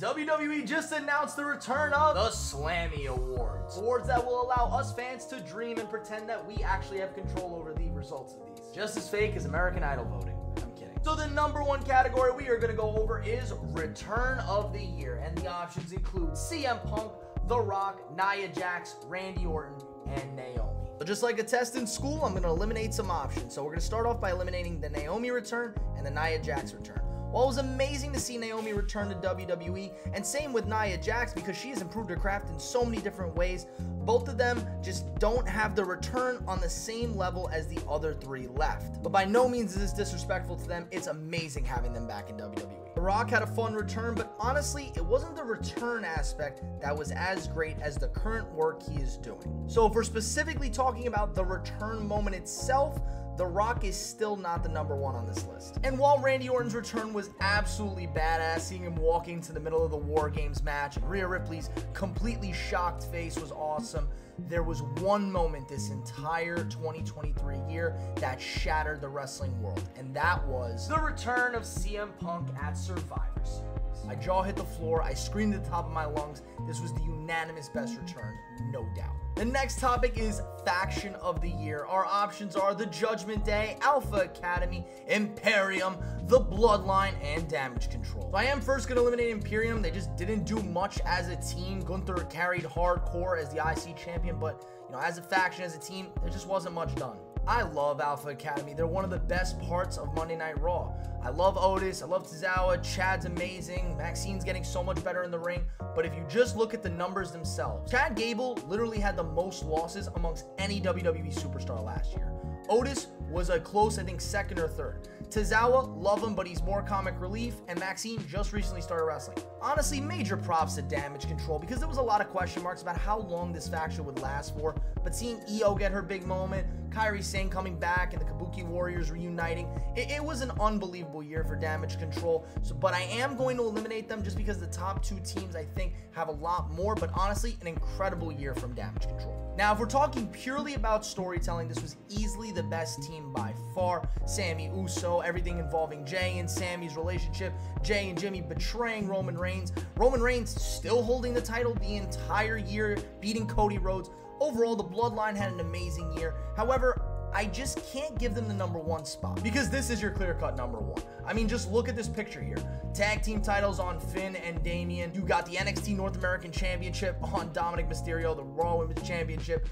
WWE just announced the return of the Slammy Awards. Awards that will allow us fans to dream and pretend that we actually have control over the results of these. Just as fake as American Idol voting. I'm kidding. So the number one category we are going to go over is Return of the Year. And the options include CM Punk, The Rock, Nia Jax, Randy Orton, and Naomi. So just like a test in school, I'm going to eliminate some options. So we're going to start off by eliminating the Naomi return and the Nia Jax return. While it was amazing to see Naomi return to WWE, and same with Nia Jax because she has improved her craft in so many different ways, both of them just don't have the return on the same level as the other three left. But by no means is this disrespectful to them. It's amazing having them back in WWE. The Rock had a fun return, but honestly, it wasn't the return aspect that was as great as the current work he is doing. So if we're specifically talking about the return moment itself, The Rock is still not the number one on this list. And while Randy Orton's return was absolutely badass, seeing him walking to the middle of the War Games match and Rhea Ripley's completely shocked face was awesome, there was one moment this entire 2023 year that shattered the wrestling world, and that was the return of CM Punk at Survivor Series. My jaw hit the floor, I screamed at the top of my lungs. This was the unanimous best return, no doubt. The next topic is Faction of the Year. Our options are the Judgment Day, Alpha Academy, Imperium, the Bloodline, and Damage Control. So I am first going to eliminate Imperium. They just didn't do much as a team. Gunther carried hardcore as the IC champion, but as a faction, as a team, there just wasn't much done. I love Alpha Academy. They're one of the best parts of Monday Night Raw. I love Otis. I love Tozawa. Chad's amazing. Maxine's getting so much better in the ring. But if you just look at the numbers themselves, Chad Gable literally had the most losses amongst any WWE superstar last year. Otis was a close, I think, second or third. Tozawa, love him, but he's more comic relief, and Maxine just recently started wrestling. Honestly, major props to Damage Control because there was a lot of question marks about how long this faction would last for, but seeing Io get her big moment, Kairi Sane coming back, and the Kabuki Warriors reuniting, it was an unbelievable year for Damage Control, but I am going to eliminate them just because the top two teams, I think, have a lot more, but honestly, an incredible year from Damage Control. Now, if we're talking purely about storytelling, this was easily the best team by far. Sammy Uso, everything involving Jay and Sammy's relationship, Jay and Jimmy betraying Roman Reigns still holding the title the entire year, beating Cody Rhodes. Overall, the Bloodline had an amazing year. However, I just can't give them the number one spot because this is your clear-cut number one. I mean, just look at this picture here. Tag team titles on Finn and Damian. You got the NXT North American Championship on Dominic Mysterio, the Raw Women's Championship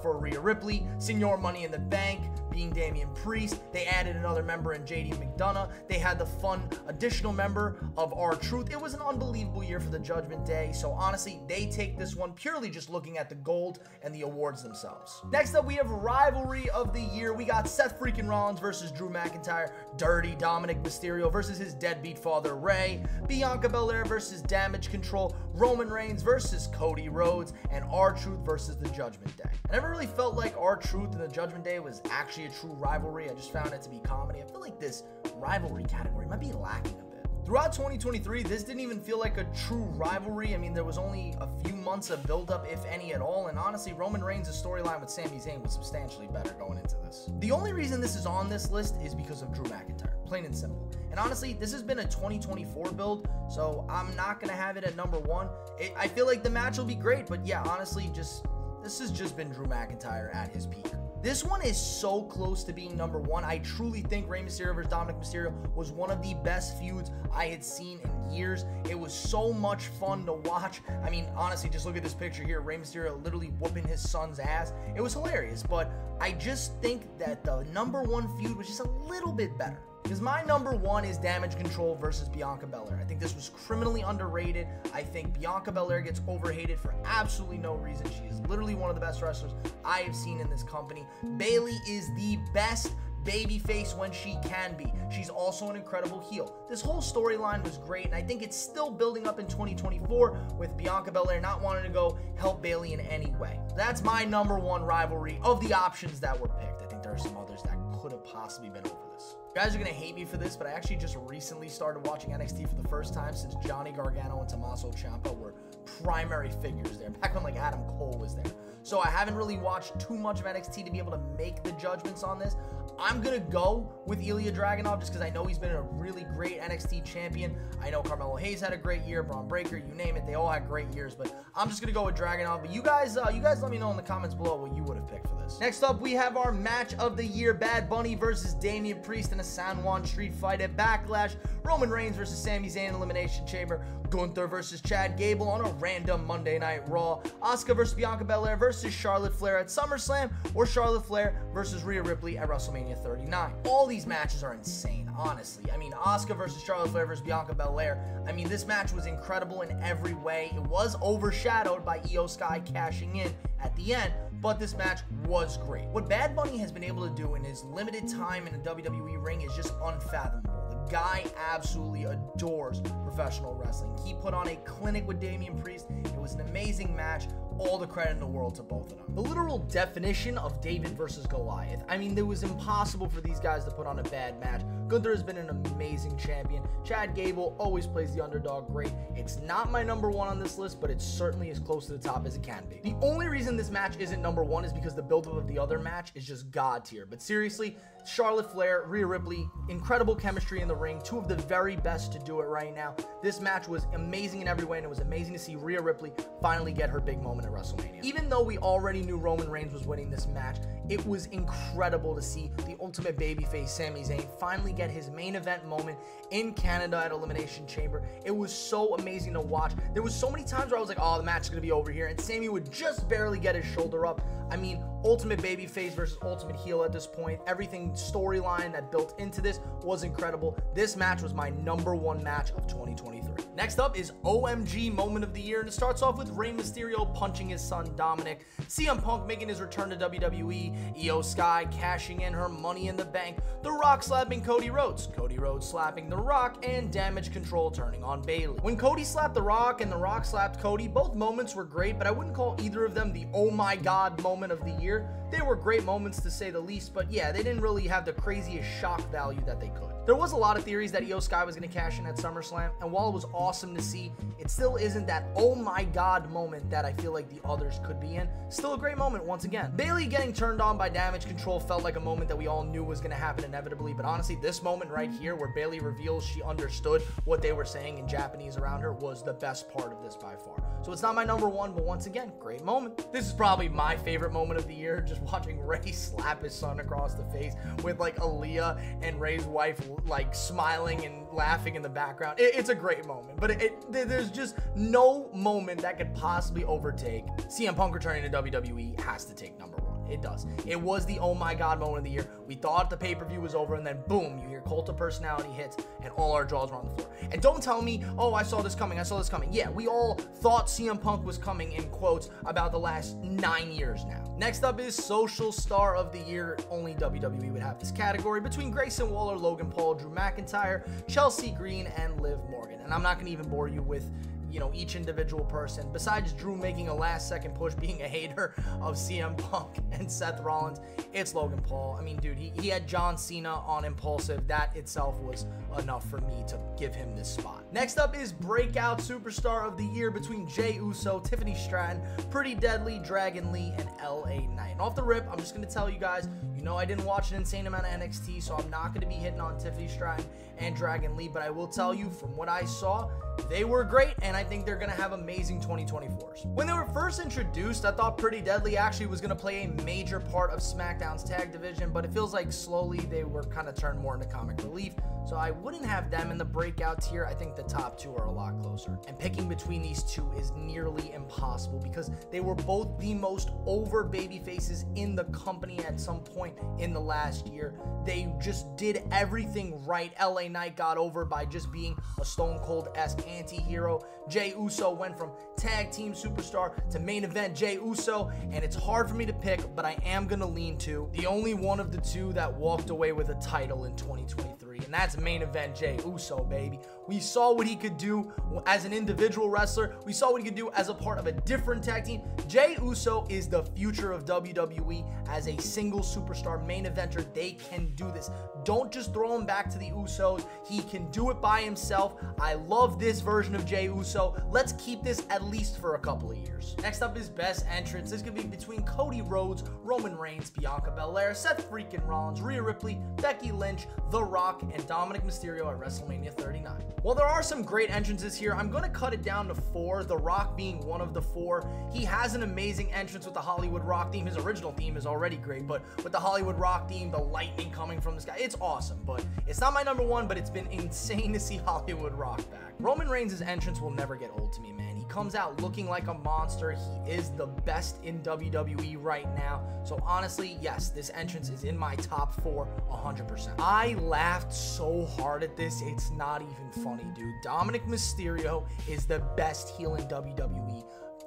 for Rhea Ripley, Senior Money in the Bank being Damian Priest. They added another member in JD McDonough. They had the fun additional member of R-Truth. It was an unbelievable year for the Judgment Day. So honestly, they take this one purely just looking at the gold and the awards themselves. Next up, we have Rivalry of the Year. We got Seth freaking Rollins versus Drew McIntyre, Dirty Dominic Mysterio versus his deadbeat father Ray, Bianca Belair versus Damage Control, Roman Reigns versus Cody Rhodes, and R-Truth versus the Judgment Day. I never really felt like R-Truth and the Judgment Day was actually a true rivalry. I just found it to be comedy. I feel like this rivalry category might be lacking a bit. Throughout 2023, this didn't even feel like a true rivalry. I mean, there was only a few months of build-up, if any at all, and honestly, Roman Reigns' storyline with Sami Zayn was substantially better going into this. The only reason this is on this list is because of Drew McIntyre, plain and simple. And honestly, this has been a 2024 build, so I'm not going to have it at number one. I feel like the match will be great, but yeah, honestly, this has just been Drew McIntyre at his peak. This one is so close to being number one. I truly think Rey Mysterio versus Dominic Mysterio was one of the best feuds I had seen in years. It was so much fun to watch. I mean, honestly, just look at this picture here. Rey Mysterio literally whooping his son's ass. It was hilarious, but I just think that the number one feud was just a little bit better. Because my number one is Damage Control versus Bianca Belair. I think this was criminally underrated. I think Bianca Belair gets overhated for absolutely no reason. She is literally one of the best wrestlers I have seen in this company. Bayley is the best babyface when she can be. She's also an incredible heel. This whole storyline was great, and I think it's still building up in 2024 with Bianca Belair not wanting to go help Bayley in any way. That's my number one rivalry of the options that were picked. I think there are some others that could have possibly been over this. You guys are going to hate me for this, but I actually just recently started watching NXT for the first time since Johnny Gargano and Tommaso Ciampa were primary figures there, back when like Adam Cole was there. So I haven't really watched too much of NXT to be able to make the judgments on this. I'm going to go with Ilya Dragunov just because I know he's been a really great NXT champion. I know Carmelo Hayes had a great year, Braun Breaker, you name it. They all had great years, but I'm just going to go with Dragunov. But you guys let me know in the comments below what you would have picked for this. Next up, we have our match of the year, Bad Bunny versus Damian Priest in a San Juan Street fight at Backlash. Roman Reigns versus Sami Zayn in Elimination Chamber. Gunther versus Chad Gable on a random Monday Night Raw. Asuka versus Bianca Belair versus Charlotte Flair at SummerSlam, or Charlotte Flair versus Rhea Ripley at WrestleMania 39. All these matches are insane, honestly. I mean, Asuka versus Charlotte Flair versus Bianca Belair. I mean, this match was incredible in every way. It was overshadowed by Io Sky cashing in at the end, but this match was great. What Bad Bunny has been able to do in his limited time in a WWE ring is just unfathomable. The guy absolutely adores professional wrestling. He put on a clinic with Damian Priest. It was an amazing match. All the credit in the world to both of them. The literal definition of David versus Goliath. I mean, it was impossible for these guys to put on a bad match. Gunther has been an amazing champion. Chad Gable always plays the underdog great. It's not my number one on this list, but it's certainly as close to the top as it can be. The only reason this match isn't number one is because the build-up of the other match is just god tier. But seriously, Charlotte Flair, Rhea Ripley, incredible chemistry in the ring. Two of the very best to do it right now. This match was amazing in every way, and it was amazing to see Rhea Ripley finally get her big moment at WrestleMania. Even though we already knew Roman Reigns was winning this match, it was incredible to see the ultimate babyface Sami Zayn finally get his main event moment in Canada at Elimination Chamber. It was so amazing to watch. There was so many times where I was like, oh, the match is going to be over here, and Sami would just barely get his shoulder up. I mean, ultimate babyface versus ultimate heel at this point. Everything storyline that built into this was incredible. This match was my number one match of 2023. Next up is OMG Moment of the Year, and it starts off with Rey Mysterio punching his son Dominic, CM Punk making his return to WWE, Io Sky cashing in her Money in the Bank, The Rock slapping Cody Rhodes slapping The Rock, and Damage Control turning on Bayley. When Cody slapped The Rock and The Rock slapped Cody, both moments were great, but I wouldn't call either of them the oh my god moment of the year. They were great moments to say the least, but yeah, they didn't really have the craziest shock value that they could. There was a lot of theories that Io Sky was going to cash in at SummerSlam, and while it was awesome to see, it still isn't that oh my god moment that I feel like the others could be in. Still a great moment once again. Bayley getting turned on by Damage Control felt like a moment that we all knew was going to happen inevitably, but honestly, this moment right here where Bayley reveals she understood what they were saying in Japanese around her was the best part of this by far. So it's not my number one, but once again, great moment. This is probably my favorite moment of the year, just watching Rey slap his son across the face with like Aaliyah and Rey's wife like smiling and laughing in the background. It's a great moment, but there's just no moment that could possibly overtake CM Punk returning to WWE. Has to take number one. It does. It was the oh my god moment of the year. We thought the pay-per-view was over, and then boom, you hear Cult of Personality hits, and all our jaws were on the floor. And don't tell me, oh, I saw this coming. Yeah, we all thought CM Punk was coming, in quotes, about the last 9 years now. Next up is Social Star of the Year. Only WWE would have this category, between Grayson Waller, Logan Paul, Drew McIntyre, Chelsea Green, and Liv Morgan. And I'm not going to even bore you with each individual person. Besides Drew making a last-second push, being a hater of CM Punk and Seth Rollins, it's Logan Paul. I mean, dude, he had John Cena on Impulsive. That itself was enough for me to give him this spot. Next up is Breakout Superstar of the Year, between Jey Uso, Tiffany Stratton, Pretty Deadly, Dragon Lee, and LA Knight. And off the rip, I'm just going to tell you guys, I didn't watch an insane amount of NXT, so I'm not going to be hitting on Tiffany Stratton and Dragon Lee, but I will tell you, from what I saw, they were great, and I think they're going to have amazing 2024s. When they were first introduced, I thought Pretty Deadly actually was going to play a major part of SmackDown's tag division, but it feels like slowly they were kind of turned more into comic relief, so I wouldn't have them in the breakout tier. I think the top two are a lot closer, and picking between these two is nearly impossible because they were both the most over baby faces in the company at some point in the last year. They just did everything right. LA Knight got over by just being a Stone Cold-esque anti-hero. Jey Uso went from tag team superstar to main event Jey Uso, and it's hard for me to pick, but I am going to lean to the only one of the two that walked away with a title in 2023, and that's main event Jey Uso, baby. We saw what he could do as an individual wrestler. We saw what he could do as a part of a different tag team. Jey Uso is the future of WWE as a single superstar main eventer. They can do this. Don't just throw him back to the Usos. He can do it by himself. I love this version of Jey Uso. Let's keep this at least for a couple of years. Next up is best entrance. This could be between Cody Rhodes, Roman Reigns, Bianca Belair, Seth freaking Rollins, Rhea Ripley, Becky Lynch, The Rock, and Dominic Mysterio at WrestleMania 39. While there are some great entrances here, I'm going to cut it down to 4, The Rock being one of the 4. He has an amazing entrance with the Hollywood Rock theme. His original theme is already great, but with the Hollywood Rock theme, the lightning coming from the sky, it's awesome. But it's not my number 1, but it's been insane to see Hollywood Rock back. Roman Reigns' entrance will never get old to me, man. He comes out looking like a monster. He is the best in WWE right now. So honestly, yes, this entrance is in my top 4, 100%. I laughed so hard at this, it's not even funny, dude. Dominic Mysterio is the best heel in WWE.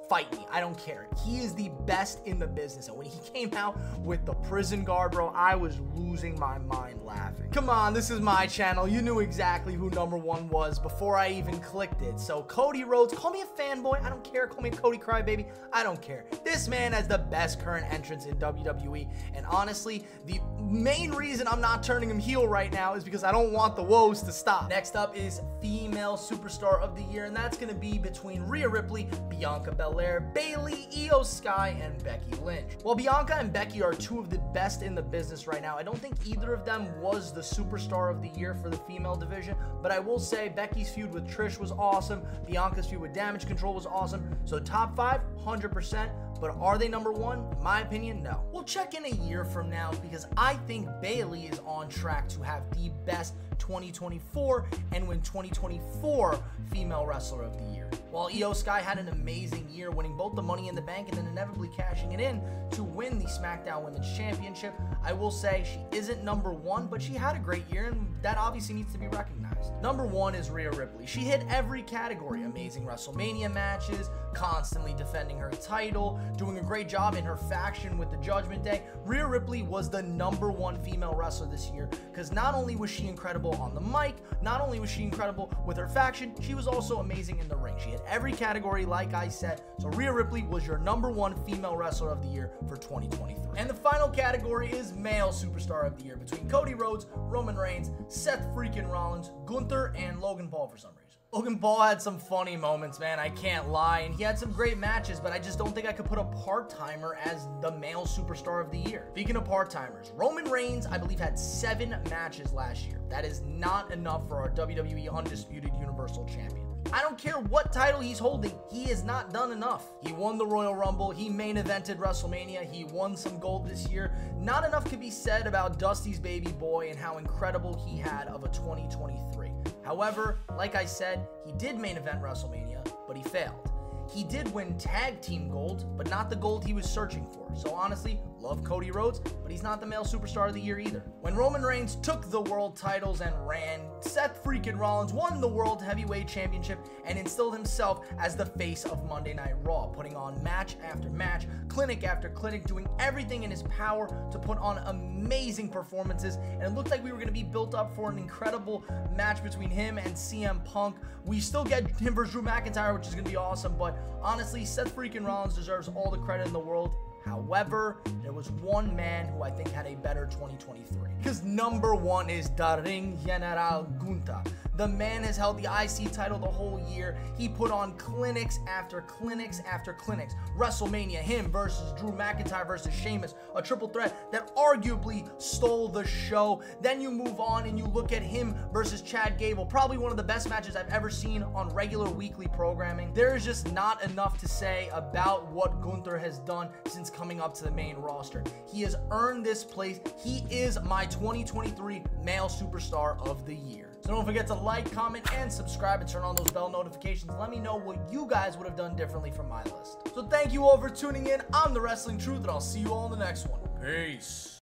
Fight me, I don't care. He is the best in the business. And when he came out with the prison guard, bro, I was losing my mind laughing. Come on, this is my channel. You knew exactly who number 1 was before I even clicked it. So Cody Rhodes, call me a fanboy, I don't care. Call me a Cody crybaby, I don't care. This man has the best current entrance in WWE. And honestly, the main reason I'm not turning him heel right now is because I don't want the woes to stop. Next up is female superstar of the year, and that's gonna be between Rhea Ripley, Bianca Belair, Bayley, Io Sky, and Becky Lynch. While Bianca and Becky are 2 of the best in the business right now, I don't think either of them was the superstar of the year for the female division, but I will say Becky's feud with Trish was awesome, Bianca's feud with Damage Control was awesome, so top 5, 100%, but are they number 1? In my opinion, no. We'll check in a year from now because I think Bayley is on track to have the best 2024 and win 2024 female wrestler of the year. While Io Sky had an amazing year, winning both the Money in the Bank and then inevitably cashing it in to win the SmackDown Women's Championship, I will say she isn't number 1, but she had a great year, and that obviously needs to be recognized. Number 1 is Rhea Ripley. She hit every category. Amazing WrestleMania matches, constantly defending her title, doing a great job in her faction with the Judgment Day. Rhea Ripley was the number 1 female wrestler this year because not only was she incredible on the mic, not only was she incredible with her faction, she was also amazing in the ring. She hit every category, like I said. So Rhea Ripley was your number 1 female wrestler of the year for 2023. And the final category is male superstar of the year between Cody Rhodes, Roman Reigns, Seth freaking Rollins, Gunther, and Logan Paul for some reason. Logan Paul had some funny moments, man, I can't lie, and he had some great matches, but I just don't think I could put a part-timer as the male superstar of the year. Speaking of part-timers, Roman Reigns, I believe, had 7 matches last year. That is not enough for our WWE Undisputed Universal Champion. I don't care what title he's holding, he has not done enough. He won the Royal Rumble, he main evented WrestleMania, he won some gold this year. Not enough could be said about Dusty's baby boy and how incredible he had of a 2023. However, like I said, he did main event WrestleMania, but he failed. He did win tag team gold, but not the gold he was searching for. So honestly, love Cody Rhodes, but he's not the male superstar of the year either. When Roman Reigns took the world titles and ran, Seth freaking Rollins won the World Heavyweight Championship and instilled himself as the face of Monday Night Raw, putting on match after match, clinic after clinic, doing everything in his power to put on amazing performances, and it looked like we were going to be built up for an incredible match between him and CM Punk. We still get him versus Drew McIntyre, which is going to be awesome, but honestly, Seth freaking Rollins deserves all the credit in the world. However, there was one man who I think had a better 2023. Because number 1 is the Ring General Gunther. The man has held the IC title the whole year. He put on clinics after clinics after clinics. WrestleMania, him versus Drew McIntyre versus Sheamus, a triple threat that arguably stole the show. Then you move on and you look at him versus Chad Gable, probably one of the best matches I've ever seen on regular weekly programming. There is just not enough to say about what Gunther has done since coming up to the main roster. He has earned this place. He is my 2023 male superstar of the year. So don't forget to like, comment, and subscribe and turn on those bell notifications. Let me know what you guys would have done differently from my list. So thank you all for tuning in. I'm The Wrestling Truth, and I'll see you all in the next one. Peace.